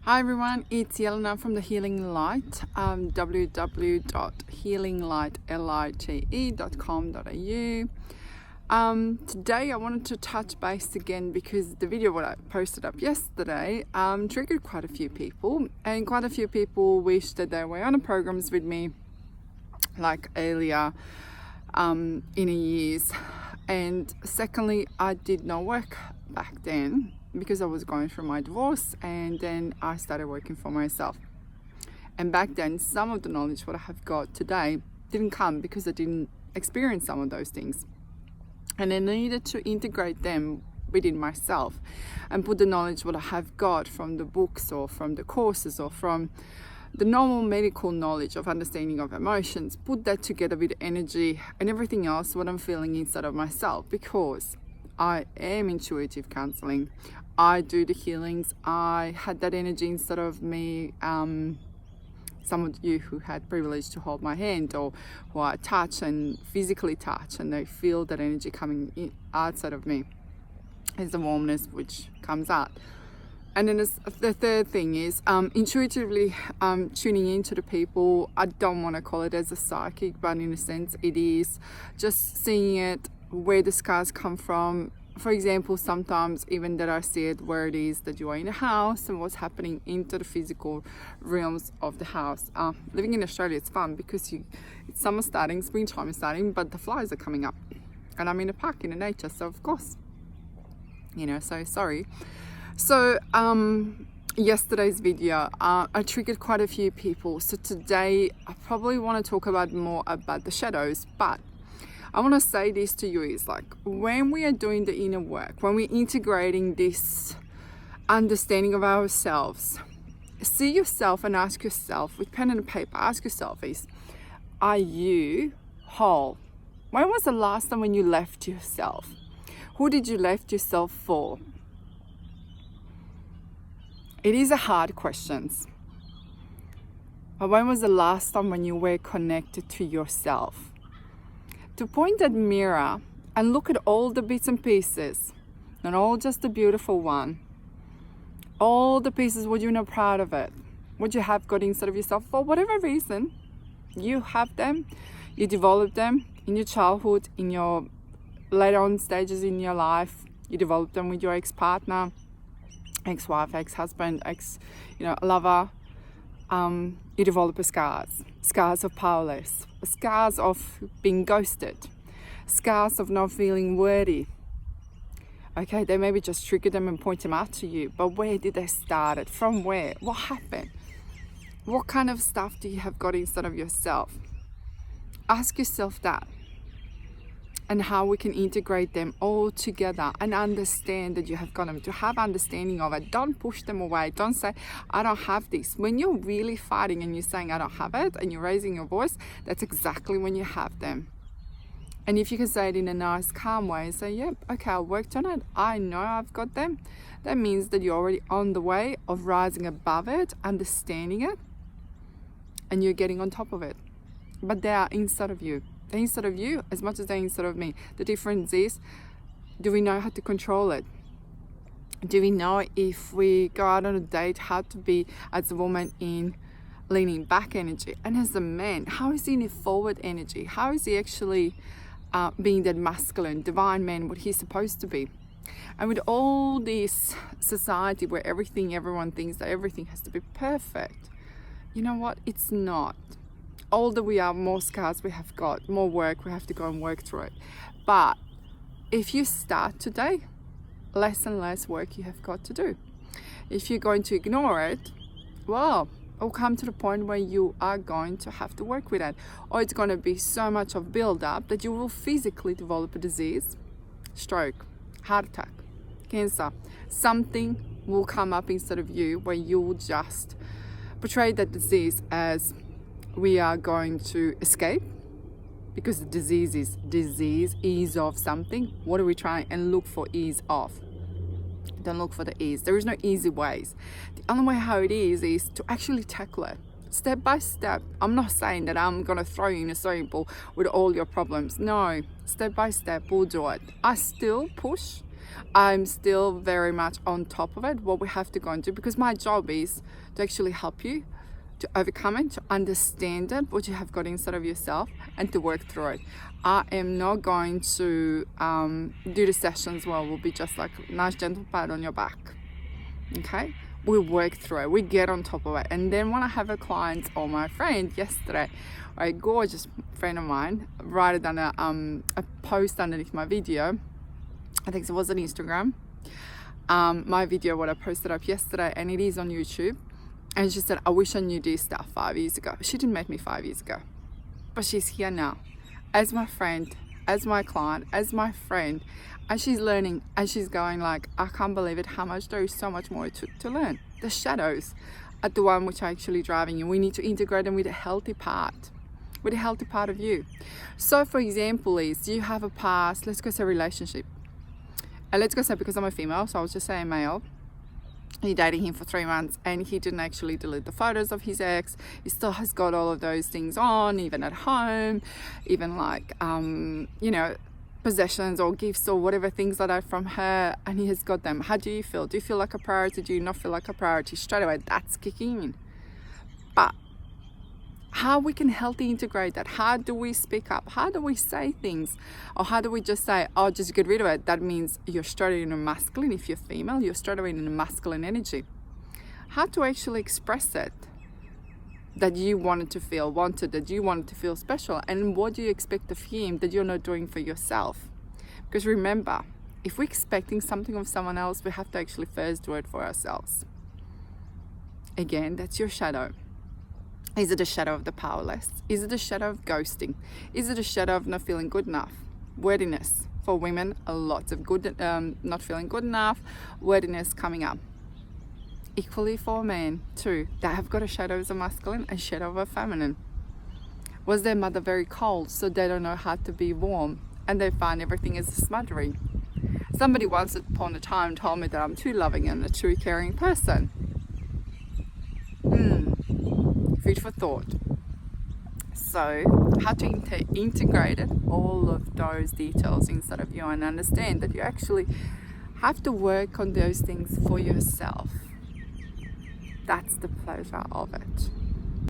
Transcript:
Hi everyone, it's Yelena from the Healing Light, www.healinglightlite.com.au. Today I wanted to touch base again because the video what I posted up yesterday triggered quite a few people, and quite a few people wished that they were on the programs with me like earlier in a years. And secondly, I did not work back then because I was going through my divorce, and then I started working for myself. And back then, some of the knowledge what I have got today didn't come because I didn't experience some of those things. And I needed to integrate them within myself and put the knowledge what I have got from the books or from the courses or from the normal medical knowledge of understanding of emotions, put that together with energy and everything else what I'm feeling inside of myself, because I am intuitive counseling. I do the healings. I had that energy inside of me. Some of you who had privilege to hold my hand or who I touch and physically touch, and they feel that energy coming in outside of me. It's the warmness which comes out. And then the third thing is intuitively tuning into the people. I don't want to call it as a psychic, but in a sense it is. Just seeing it, where the scars come from. For example, sometimes even that I see it where it is that you are in a house and what's happening into the physical realms of the house. Living in Australia, it's fun because it's summer starting, springtime is starting, but the flies are coming up. And I'm in a park in the nature, so of course, so sorry. So yesterday's video, I triggered quite a few people. So today I probably want to talk about more about the shadows, but I want to say this to you is like, when we are doing the inner work, when we're integrating this understanding of ourselves, see yourself and ask yourself with pen and paper, ask yourself are you whole? When was the last time when you left yourself? Who did you left yourself for? It is a hard question. But when was the last time when you were connected to yourself? To point that mirror and look at all the bits and pieces, not all just the beautiful one. All the pieces what you're not proud of it, what you have got inside of yourself for whatever reason. You have them, you develop them in your childhood, in your later on stages in your life. You develop them with your ex-partner, ex-wife, ex-husband, lover. You develop scars of powerless, scars of being ghosted, scars of not feeling worthy. Okay, they maybe just trigger them and point them out to you, but where did they start it? From where? What happened? What kind of stuff do you have got inside of yourself? Ask yourself that, and how we can integrate them all together and understand that you have got them, to have understanding of it. Don't push them away. Don't say, I don't have this. When you're really fighting and you're saying, I don't have it, and you're raising your voice, that's exactly when you have them. And if you can say it in a nice, calm way, say, yep, okay, I worked on it. I know I've got them. That means that you're already on the way of rising above it, understanding it, and you're getting on top of it. But they are inside of you. They're inside of you as much as they're inside of me. The difference is, do we know how to control it? Do we know if we go out on a date how to be as a woman in leaning back energy, and as a man, how is he in a forward energy? How is he actually being that masculine, divine man, what he's supposed to be? And with all this society where everyone thinks that everything has to be perfect, you know what? It's not. Older we are, more scars we have got, more work we have to go and work through it. But if you start today, less and less work you have got to do. If you're going to ignore it, well, it'll come to the point where you are going to have to work with it. Or it's going to be so much of build up that you will physically develop a disease, stroke, heart attack, cancer. Something will come up inside of you where you will just portray that disease as, we are going to escape, because the disease is ease of something. What are we trying and look for? Ease of. Don't look for the ease. There is no easy ways. The only way how it is to actually tackle it step by step. I'm not saying that I'm gonna throw you in a swimming pool with all your problems. No, step by step we'll do it. I still push I'm still very much on top of it, what we have to go and do, because my job is to actually help you to overcome it, to understand it, what you have got inside of yourself, and to work through it. I am not going to do the sessions where we'll be just like a nice gentle pat on your back. Okay, we work through it, we get on top of it. And then when I have a client or my friend yesterday, a gorgeous friend of mine, wrote down a post underneath my video. I think it was on Instagram, my video what I posted up yesterday, and it is on YouTube. And she said, I wish I knew this stuff 5 years ago. She didn't meet me 5 years ago, but she's here now as my friend, as my client, as my friend, and she's learning, and she's going like, I can't believe it, how much there is so much more to learn. The shadows are the one which are actually driving you. We need to integrate them with a healthy part, with a healthy part of you. So for example, is you have a past, let's go say relationship, and let's go say, because I'm a female, so I'll just say a male. He dated him for 3 months and he didn't actually delete the photos of his ex. He still has got all of those things on, even at home, even like you know, possessions or gifts or whatever things like that from her, and he has got them. How do you feel? Do you feel like a priority? Do you not feel like a priority? Straight away that's kicking in. But how we can healthy integrate that? How do we speak up? How do we say things? Or how do we just say, oh, just get rid of it? That means you're straight away in a masculine. If you're female, you're straight away in a masculine energy. How to actually express it, that you wanted, that you wanted to feel special, and what do you expect of him that you're not doing for yourself? Because remember, if we're expecting something of someone else, we have to actually first do it for ourselves. Again, that's your shadow. Is it a shadow of the powerless? Is it a shadow of ghosting? Is it a shadow of not feeling good enough? Worthiness. For women, lots of not feeling good enough, worthiness coming up. Equally for men too. They have got a shadow of a masculine and shadow of a feminine. Was their mother very cold, so they don't know how to be warm, and they find everything is smothering? Somebody once upon a time told me that I'm too loving and a too caring person. Food for thought. So how to integrate it, all of those details inside of you, and understand that you actually have to work on those things for yourself. That's the pleasure of it.